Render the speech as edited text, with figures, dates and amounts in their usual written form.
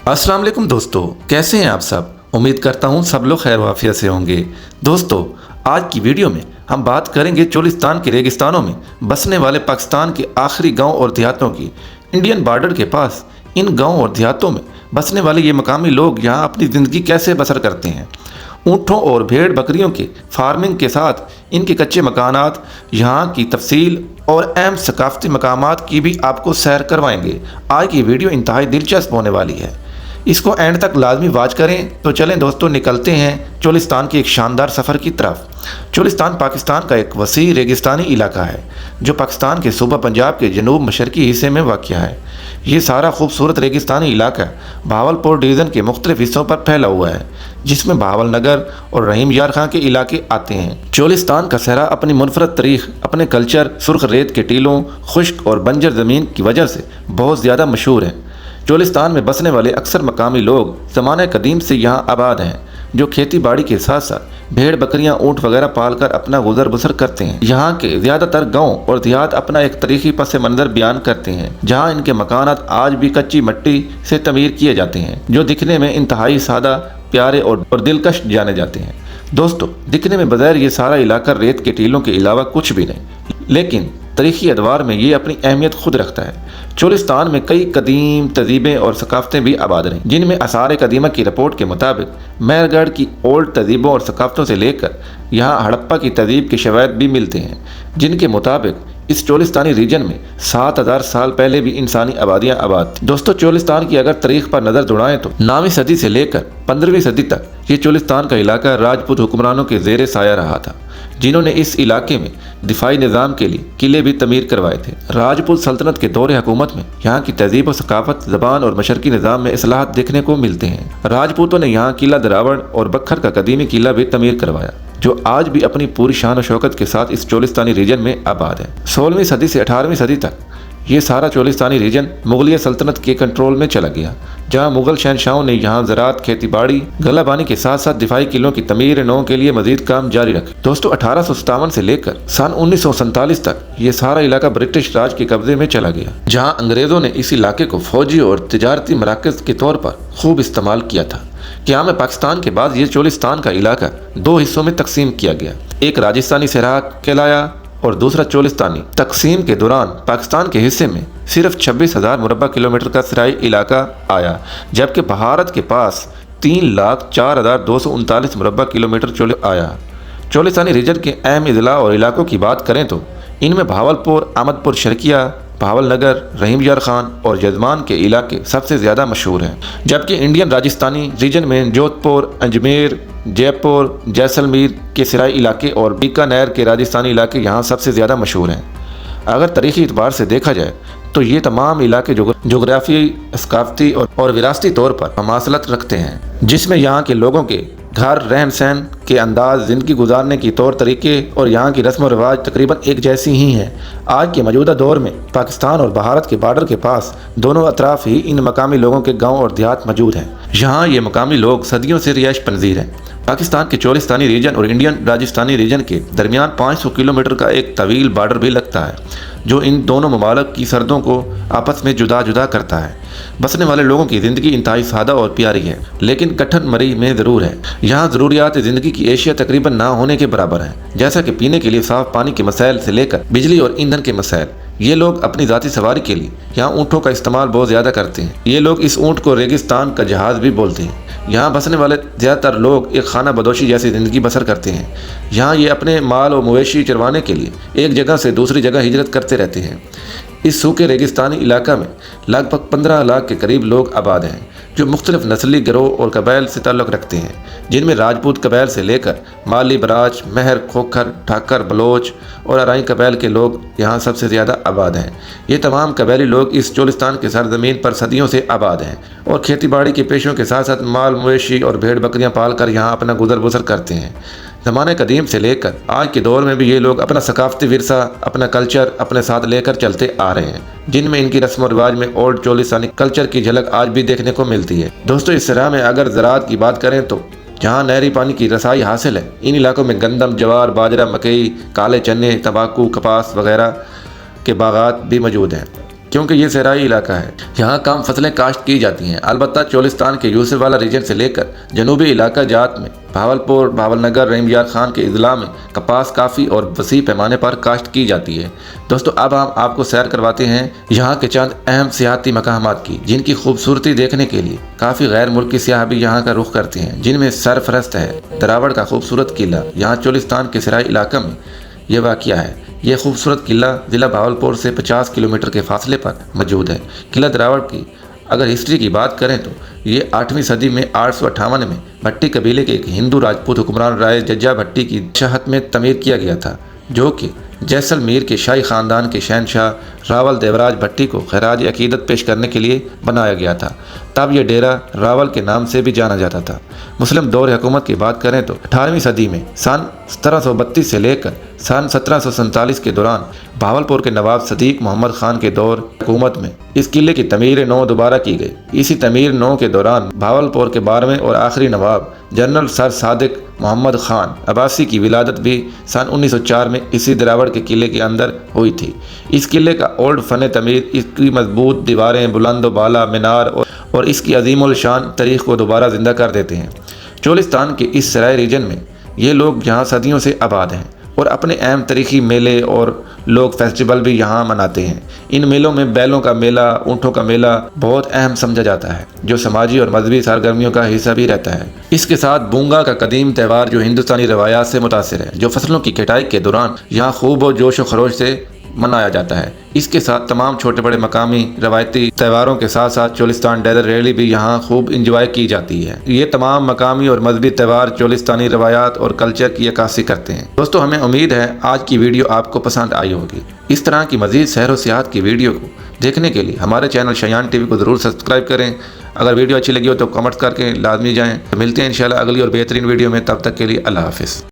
अस्सलाम वालेकुम दोस्तों, कैसे हैं आप सब। उम्मीद करता हूं सब लोग खैर वाफियत से होंगे। दोस्तों, आज की वीडियो में हम बात करेंगे चोलिस्तान के रेगिस्तानों में बसने वाले पाकिस्तान के आखिरी गांव और देहातों की। इंडियन बॉर्डर के पास इन गांव और देहातों में बसने वाले ये मकामी लोग यहाँ अपनी ज़िंदगी कैसे बसर करते हैं। ऊँटों और भेड़ बकरियों के फार्मिंग के साथ इनके कच्चे मकानात, यहाँ की तफसील और अहम सकाफती मकामात की भी आपको सैर करवाएंगे। आज की वीडियो इंतहाई दिलचस्प होने वाली है, इसको एंड तक लाजमी वॉच करें। तो चलें दोस्तों, निकलते हैं चोलिस्तान के एक शानदार सफ़र की तरफ। चोलिस्तान पाकिस्तान का एक वसी रेगिस्तानी इलाका है जो पाकिस्तान के सूबा पंजाब के जनूब मशरकी हिस्से में वाक़या है। ये सारा खूबसूरत रेगिस्तानी इलाका बहावलपुर डिवीज़न के मुख्तलिफ हिस्सों पर फैला हुआ है, जिसमें बहावल नगर और रहीम यार खां के इलाके आते हैं। चोलिस्तान का सहरा अपनी मुनफरद तारीख, अपने कल्चर, सुर्ख रेत के टीलों, खुश्क और बंजर ज़मीन की वजह से बहुत ज़्यादा मशहूर है। चोलिस्तान में बसने वाले अक्सर मकामी लोग ज़माने कदीम से यहाँ आबाद हैं, जो खेती बाड़ी के साथ साथ भेड़ बकरियाँ, ऊँट वगैरह पाल कर अपना गुजर बसर करते हैं। यहाँ के ज़्यादातर गांव और देहात अपना एक तारीखी पस मंज़र बयान करते हैं, जहाँ इनके मकानात आज भी कच्ची मिट्टी से तमीर किए जाते हैं, जो दिखने में इंतहाई सादा, प्यारे और दिलकश जाने जाते हैं। दोस्तों, दिखने में बगैर ये सारा इलाका रेत के टीलों के अलावा कुछ भी नहीं, लेकिन तारीखी अदवार में ये अपनी अहमियत खुद रखता है। चोलिस्तान में कई कदीम तहजीबें और सकाफ़तें भी आबाद रहीं, जिनमें आसार कदीमा की रिपोर्ट के मुताबिक मेहरगढ़ की ओल्ड तहजीबों और सकाफ़तों से लेकर यहाँ हड़प्पा की तहजीब के शवाहिद भी मिलते हैं, जिनके मुताबिक इस चोलिस्तानी रीजन में 7000 साल पहले भी इंसानी आबादियाँ आबाद थी। दोस्तों, चोलिस्तान की अगर तारीख पर नज़र दौड़ाएं तो 9वीं सदी से लेकर 15वीं सदी तक ये चोलिस्तान का इलाका राजपूत हुक्मरानों के ज़ेरे साया रहा था, जिन्होंने इस इलाके में दिफाई निज़ाम के लिए किले भी तमीर करवाए थे। राजपूत सल्तनत के दौरे हुकूमत में यहाँ की तहजीब और सकाफत, ज़बान और मशरकी निज़ाम में इस्लाहात देखने को मिलते हैं। राजपूतों ने यहाँ किला दरावड़ और बखर का कदीमी किला भी तमीर करवाया, जो आज भी अपनी पूरी शान और शौकत के साथ इस चोलिस्तानी रीजन में आबाद है। 16वीं सदी से 18वीं सदी तक ये सारा चोलिस्तानी रीजन मुगलिया सल्तनत के कंट्रोल में चला गया, जहां मुगल शहनशाहों ने यहां ज़राअत, खेती बाड़ी, गलाबानी के साथ साथ दिफाई किलों की तमीर नौ के लिए मजीद काम जारी रखे। दोस्तों, 1857 से लेकर सन 1947 तक ये सारा इलाका ब्रिटिश राज के कब्जे में चला गया, जहां अंग्रेज़ों ने इस इलाके को फौजी और तिजारती मराकज़ के तौर पर खूब इस्तेमाल किया था। क़याम पाकिस्तान के बाद ये चोलिस्तान का इलाका 2 हिस्सों में तकसीम किया गया, एक राजस्थानी सहरा कहलाया और दूसरा चोलिस्तानी। तकसीम के दौरान पाकिस्तान के हिस्से में सिर्फ 26,000 मुरबा किलोमीटर का सराई इलाका आया, जबकि भारत के पास 3,04,239 मुरबा किलोमीटर आया। चोलिस्तानी रीजन के अहम अजला और इलाकों की बात करें तो इनमें बहावलपुर, अहमदपुर शर्किया, बहावल नगर, रहीम यार खान और जजमान के इलाके सबसे ज़्यादा मशहूर हैं, जबकि इंडियन राजस्थानी रीजन में जोधपुर, अजमेर, जयपुर, जैसलमेर के सराई इलाके और बीकानेर के राजस्थानी इलाके यहाँ सबसे ज़्यादा मशहूर हैं। अगर तारीख़ी एतबार से देखा जाए तो ये तमाम इलाके जोग्राफी, सकाफती और विरासती तौर पर ममासलत रखते हैं, जिसमें यहाँ के लोगों के घर, रहन सहन के अंदाज, ज़िंदगी गुजारने की तौर तरीके और यहाँ की रस्म व रिवाज तकरीबन एक जैसी ही हैं। आज के मौजूदा दौर में पाकिस्तान और भारत के बॉर्डर के पास दोनों अतराफ ही इन मकामी लोगों के गांव और देहात मौजूद हैं। यहाँ ये मकामी लोग सदियों से रिहाइश पनजीर हैं। पाकिस्तान के चोलिस्तानी रीजन और इंडियन राजस्थानी रीजन के दरमियान 500 किलोमीटर का एक तवील बॉर्डर भी लगता है, जो इन दोनों ममालिक की सरहदों को आपस में जुदा जुदा करता है। बसने वाले लोगों की ज़िंदगी इंतहाई सादा और प्यारी है, लेकिन कठिन मरी में ज़रूर है। यहाँ ज़रूरियात ज़िंदगी की एशिया तकरीबन ना होने के बराबर है, जैसा कि पीने के लिए साफ़ पानी के मसाइल से लेकर बिजली और ईंधन के मसाइल। ये लोग अपनी ज़ाती सवारी के लिए यहाँ ऊँटों का इस्तेमाल बहुत ज़्यादा करते हैं। ये लोग इस ऊँट को रेगिस्तान का जहाज़ भी बोलते हैं। यहाँ बसने वाले ज़्यादातर लोग एक खाना बदोशी जैसी ज़िंदगी बसर करते हैं। यहाँ ये अपने माल और मवेशी चरवाने के लिए एक जगह से दूसरी जगह हिजरत करते रहते हैं। इस सूखे रेगिस्तानी इलाका में लगभग 15 लाख के करीब लोग आबाद हैं, जो मुख्तलिफ नस्ली गिरोह और कबाइल से ताल्लुक़ रखते हैं, जिनमें राजपूत कबाइल से लेकर माली, बराज, महर, खोखर, ठाकर, बलोच और अराई कबाइल के लोग यहाँ सबसे ज़्यादा आबाद हैं। ये तमाम कबायली लोग इस चोलिस्तान के सरजमीन पर सदियों से आबाद हैं और खेती बाड़ी के पेशों के साथ साथ माल, मवेशी और भेड़ बकरियाँ पाल कर यहाँ अपना गुजर बसर करते हैं। ज़माने कदीम से लेकर आज के दौर में भी ये लोग अपना सकाफती विरसा, अपना कल्चर अपने साथ लेकर चलते आ रहे हैं, जिनमें इनकी रस्म और रिवाज में ओल्ड चोलिस्तानी कल्चर की झलक आज भी देखने को मिलती है। दोस्तों, इस तरह में अगर ज़राअत की बात करें तो जहाँ नहरी पानी की रसाई हासिल है, इन इलाकों में गंदम, जवार, बाजरा, मकई, काले चने, तंबाकू, कपास वगैरह के बागात भी मौजूद हैं। کیونکہ یہ صحرائی علاقہ ہے، یہاں کم فصلیں کاشت کی جاتی ہیں۔ البتہ چولستان کے یوسف والا ریجن سے لے کر جنوبی علاقہ جات میں بھاولپور، بھاول نگر، رحیم یار خان کے اضلاع میں کپاس کافی اور وسیع پیمانے پر کاشت کی جاتی ہے۔ دوستو اب ہم آپ کو سیر کرواتے ہیں یہاں کے چند اہم سیاحتی مقامات کی، جن کی خوبصورتی دیکھنے کے لیے کافی غیر ملکی سیاح بھی یہاں کا رخ کرتے ہیں، جن میں سرفرست ہے دراوڑ کا خوبصورت قلعہ۔ یہاں چولستان کے صحرائی علاقہ میں یہ واقع ہے۔ یہ خوبصورت قلعہ ضلع بھاولپور سے 50 کلومیٹر کے فاصلے پر موجود ہے۔ قلعہ دراوڑ کی اگر ہسٹری کی بات کریں تو یہ 8ویں صدی میں 858 میں بھٹی قبیلے کے ایک ہندو راجپوت حکمران رائے ججا بھٹی کی شہت میں تعمیر کیا گیا تھا، جو کہ جیسلمیر کے شاہی خاندان کے شہنشاہ راول دیوراج بھٹی کو خراج عقیدت پیش کرنے کے لیے بنایا گیا تھا۔ تب یہ ڈیرہ راول کے نام سے بھی جانا جاتا تھا۔ مسلم دور حکومت کی بات کریں تو 18ویں صدی میں سن 1732 سے لے کر سن 1747 کے دوران بھاولپور کے نواب صدیق محمد خان کے دور حکومت میں اس قلعے کی تعمیر نو دوبارہ کی گئی۔ اسی تعمیر نو کے دوران بھاولپور کے 12ویں اور آخری نواب جنرل سر صادق محمد خان عباسی کی ولادت بھی سن 1904 میں اسی دراوڑ کے قلعے کے اندر ہوئی تھی۔ اس قلعے کا اولڈ فن تعمیر، اس کی مضبوط دیواریں، بلند و بالا مینار اور اس کی عظیم الشان تاریخ کو دوبارہ زندہ کر دیتے ہیں۔ چولستان کے اس صحرائی ریجن میں یہ لوگ یہاں صدیوں سے آباد ہیں اور اپنے اہم تاریخی میلے اور لوگ فیسٹیول بھی یہاں مناتے ہیں۔ ان میلوں میں بیلوں کا میلہ، اونٹوں کا میلہ بہت اہم سمجھا جاتا ہے، جو سماجی اور مذہبی سرگرمیوں کا حصہ بھی رہتا ہے۔ اس کے ساتھ بونگا کا قدیم تہوار جو ہندوستانی روایات سے متاثر ہے، جو فصلوں کی کٹائی کے دوران یہاں خوب و جوش و خروش سے منایا جاتا ہے۔ اس کے ساتھ تمام چھوٹے بڑے مقامی روایتی تہواروں کے ساتھ ساتھ چولستان ڈیزرٹ ریلی بھی یہاں خوب انجوائے کی جاتی ہے۔ یہ تمام مقامی اور مذہبی تہوار چولستانی روایات اور کلچر کی عکاسی کرتے ہیں۔ دوستو ہمیں امید ہے آج کی ویڈیو آپ کو پسند آئی ہوگی۔ اس طرح کی مزید سیر و سیاحت کی ویڈیو کو دیکھنے کے لیے ہمارے چینل شیان ٹی وی کو ضرور سبسکرائب کریں۔ اگر ویڈیو اچھی لگی ہو تو کمنٹس کر کے لازمی جائیں۔ ملتے ہیں انشاءاللہ اگلی اور بہترین ویڈیو میں، تب تک کے لیے اللہ حافظ۔